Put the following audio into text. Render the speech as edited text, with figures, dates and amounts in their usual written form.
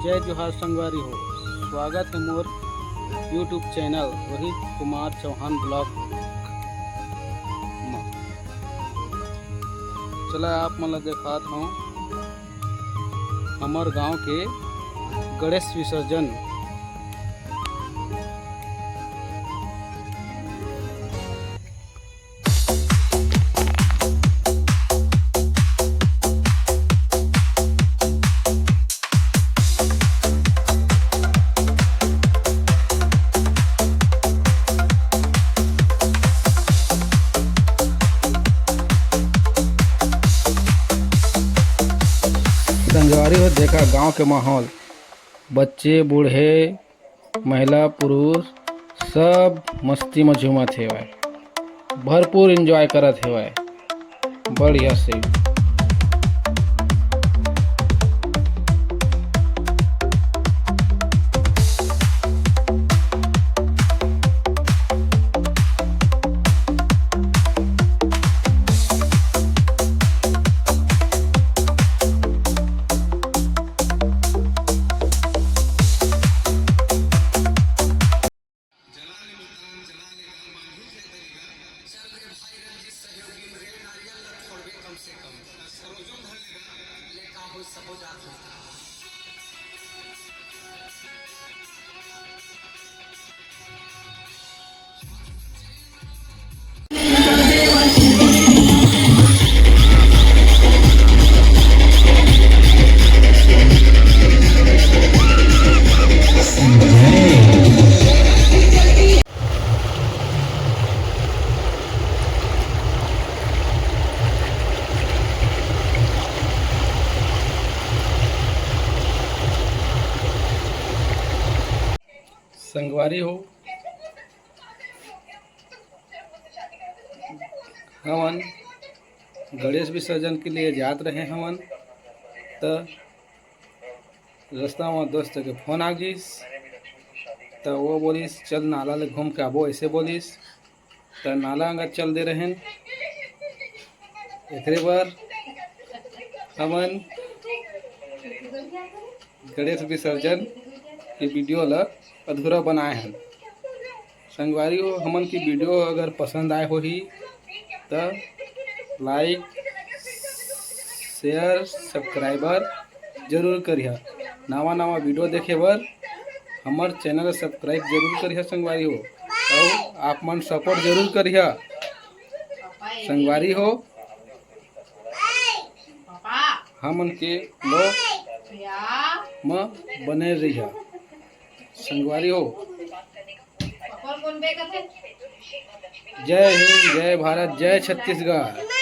जय जोहार संगवारी हो। स्वागत है मोर YouTube channel Rohit Kumar Chauhan blog में। चला आप मन देखात हूँ हमार गांव के गणेश विसर्जन। संगवारी हो देखा गांव के माहौल, बच्चे बूढ़े महिला पुरुष सब मस्ती में झूमत हेवय, भरपूर एंजॉय करत हेवय बढ़िया से। संगवारी हो हमन गणेश विसर्जन के लिए जात रहे हमन, तो रास्ता में दोस्त के फोन आ गईस, तो वो बोलिस चल नाला ले घूम के आबो, ऐसे बोलिस तो नाला अंगा चल दे रहे। एक बार हमन गणेश विसर्जन की वीडियो ला अधूरा बनाए हैं। संगवारी हो हमन की वीडियो अगर पसंद आए हो ही तो लाइक शेयर सब्सक्राइबर जरूर करिए। नवा नवा वीडियो देखे बर हमार चैनल सब्सक्राइब जरूर करिए संगवारी हो, और आप मन सपोर्ट जरूर करिए संगवारी हो। हमन के लोग में बने रहिए संगवारी हो। जय हिंद, जय भारत, जय छत्तीसगढ़।